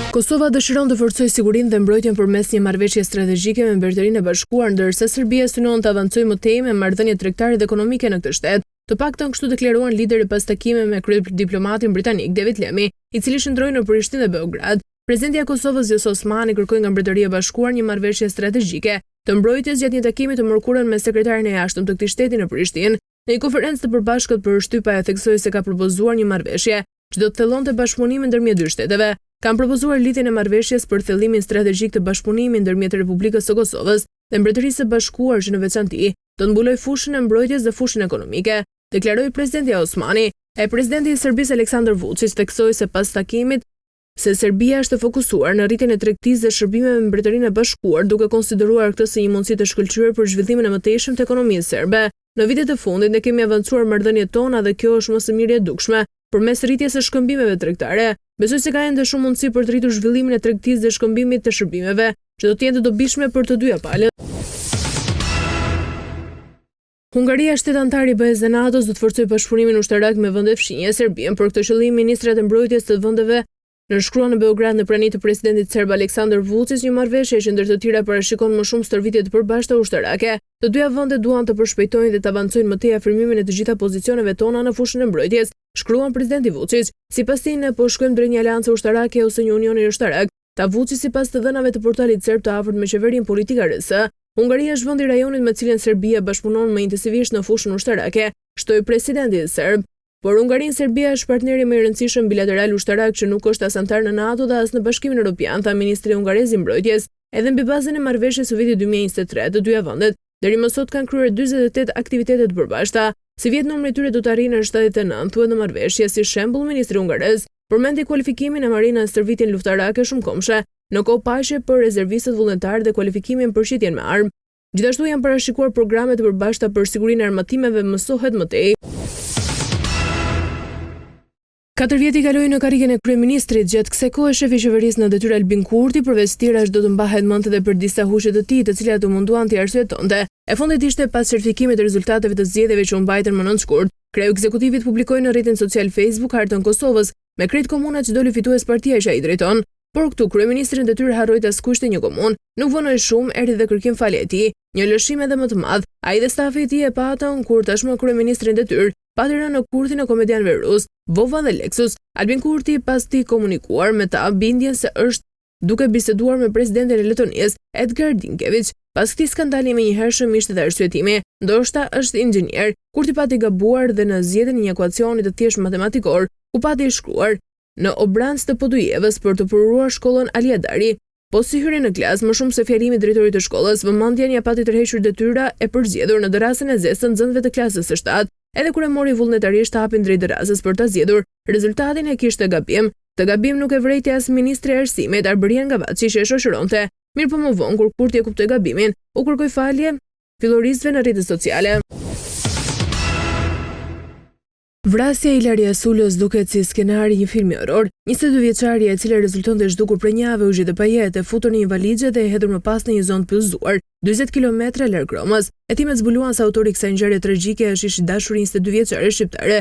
Kosova dëshiron të forcojë sigurinë dhe mbrojtjen përmes një marrëveshje strategjike me Mbretërinë e Bashkuar, ndërsa Serbia synon të avancojë më tej me marrëdhënie tregtare dhe ekonomike në këtë shtet. Të paktën kështu deklaruan lideri pas takime me kryediplomatin britanik David Lammy, i cili shndroi në Prishtinë dhe Beograd. Presidenti i Kosovës Vjosa Osmani kërkoi nga Mbretëria e Bashkuar një marrëveshje strategjike të mbrojtjes gjatë një takimi të mërkurën me sekretarin e jashtëm të këtij shteti në Prishtinë. Në një konferencë të përbashkët për shtypa theksoi se ka propozuar një marrëveshje që do të thellonte bashkëpunimin ndërmjet dy shteteve. Kanë propozuar lidhjen e marrëveshjes për thellimin strategjik të bashkëpunimit ndërmjet Republikës së Kosovës dhe Mbretërisë së Bashkuar që në veçantë do të mbulojë fushën e mbrojtjes dhe fushën ekonomike, deklaroi presidenti Osmani. Presidenti i Serbisë Aleksandar Vučić theksoi se pas takimit se Serbia është fokusuar në rritjen e tregtisë dhe shërbimeve me Mbretërinë e Bashkuar, duke konsideruar këtë si një mundësi të shkëlqyer për zhvillimin e mëtejshëm të ekonomisë serbe. Në vitet e fundit ne kemi avancuar marrëdhëniet tona dhe kjo është më së miri e dukshme përmes rritjes së shkëmbimeve tregtare. Besoj se ka ende shumë mundësi për të rritur zhvillimin e tregtisë dhe shkëmbimit të shërbimeve, që do të jenë të dobishme për të dyja palët. Hungaria, shtet antar i BE-s dhe NATO-s, do të forcojë bashkëpunimin ushtarak me vendet fshinje. Serbia, për këtë qëllim, ministrat e mbrojtjes të vendeve nënshkruan në Beograd në praninë të presidentit serb Aleksandar Vučić një marrëveshje që ndër të tjera parashikon më shumë stërvitje të përbashkëta ushtarake. Të dyja vendet duan të përshpejtojnë dhe të avancojnë më tej afirmimin e të gjitha pozicioneve tona në fushën e mbrojtjes, shkruan presidenti Vučić. Sipas tij, ne po shkojmë drejt një aleance ushtarake ose një unioni ushtarak. Ta Vučić sipas të dhënave të portalit serb të afërt me qeverinë politika RS. Hungaria është vendi i rajonit me cilën Serbia bashkëpunon më intensivisht në fushën ushtarake, shtoi presidenti serb. Por Hungaria Serbia është partneri më i rëndësishëm bilateral ushtarak që nuk është as antar në NATO dhe as në Bashkimin Evropian, tha ministri hungarez i mbrojtjes. Edhe mbi bazën e marrëveshjes së vitit 2023 të dyja vendet, deri më sot kanë kryer 48 aktivitete të përbashkëta. Si vjet numri i tyre do të arrijë në 79, thuhet në marrëveshje. Si shembull, ministri hungarez përmendi kualifikimin e marinës në stërvitjen luftarake shumëkombëshe, në kohë paqe për rezervistët vullnetar dhe kualifikimin për shitjen me armë. Gjithashtu janë parashikuar programe të përbashkëta për sigurinë e armatimeve, mësohet më tej. 4 vjet i kaloi në karrigen e kryeministrit. Gjatë kësaj kohe shefi i qeverisë në detyrë Albin Kurti, përveç tjerash do të mbahet mend edhe për disa hushje të tij, të cilat u munduan t'i arsyetonte. E fundit ishte pas certifikimit të rezultateve të zgjedhjeve që u mbajtën më 9 shkurt. Kreu ekzekutivit publikoi në rrjetin social Facebook hartën Kosovës me krejt komunat që doli fitues partia që ai drejton. Por këtu kryeministri në detyrë harroi ta skuqte një komunë, nuk vonoi shumë, erdhi dhe kërkim falje e tij. Një lëshim edhe më të madh, ai dhe stafi i tij e patën kur tashmë kryeministri në detyrë pati rënë në kurthin e komedianëve rus, Vova dhe Lexus. Albin Kurti pas t'i komunikuar me ta bindjen se është duke biseduar me presidentin e Letonisë, Edgar Dinkević. Pas këtij skandali menjëhershëm ishte dhe arsyetimi, ndoshta është inxhinier. Kurti pati gabuar dhe në zgjedhjen e një ekuacioni të thjeshtë matematikor, ku pati shkruar në obrancë të Podujevës për të puruar shkollën Aliadari. Po si hyri në klasë, më shumë se fjalimi i drejtorit të shkollës, vëmendjen ja pati tërhequr detyra e përzgjedhur në dërasën e zezë të nxënësve të klasës së 7. Edhe kur e mori vullnetarisht hapin drejt dërasës për ta zgjedhur, rezultatin e kishte gabim. Të gabim nuk e vrejti as ministri i arsimit Arbërian Gavaçi që e shoqëronte. Mirë po më vonë kur Kurti e kuptoi gabimin, u kërkoi falje filloristëve në rrjetet sociale. Vrasja e Ilaria Sulës duket si skenari një filmi horror. 22 vjeçaria, e cila rezultonte zhdukur prej një jave, u zhjete pa jetë, e futur në një valixhe dhe e hedhur më pas në një zonë të pëlzuar, 40 kilometra larg Romës. Hetimet zbuluan se autori i kësaj ngjarje tragjike është ish i dashuri 22 vjeçare shqiptare,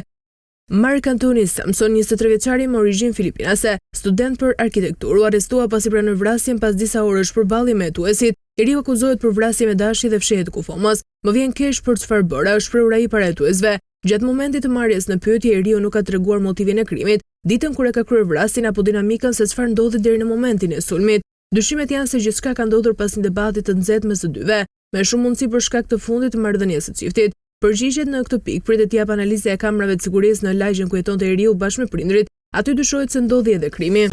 Mark Antoni Samson, 23 vjeçari me origjinë filipinase, student për arkitekturë, u arrestua pasi pranoi vrasjen pas disa orësh përballje me hetuesit. I riu akuzohet për vrasje me dashje dhe fshehjet kufomës. Më vjen keq për çfarë bëra, është shprehur ai para hetuesve. Gjatë momentit të marrjes në pyetje, i riu nuk ka treguar motivin e krimit, ditën kur e ka kryer vrasjen apo dinamikën se çfarë ndodhi deri në momentin e sulmit. Dyshimet janë se gjithçka ka ndodhur pas një debati të nxehtë mes së dyve, me shumë mundësi për shkak të fundit të marrëdhënies së çiftit. Përgjigjet në këtë pikë pritet të jap analizë e kamerave të sigurisë në lagjen ku jetonte i riu bashkë me prindrit. Aty dyshohet se ndodhi edhe krimi.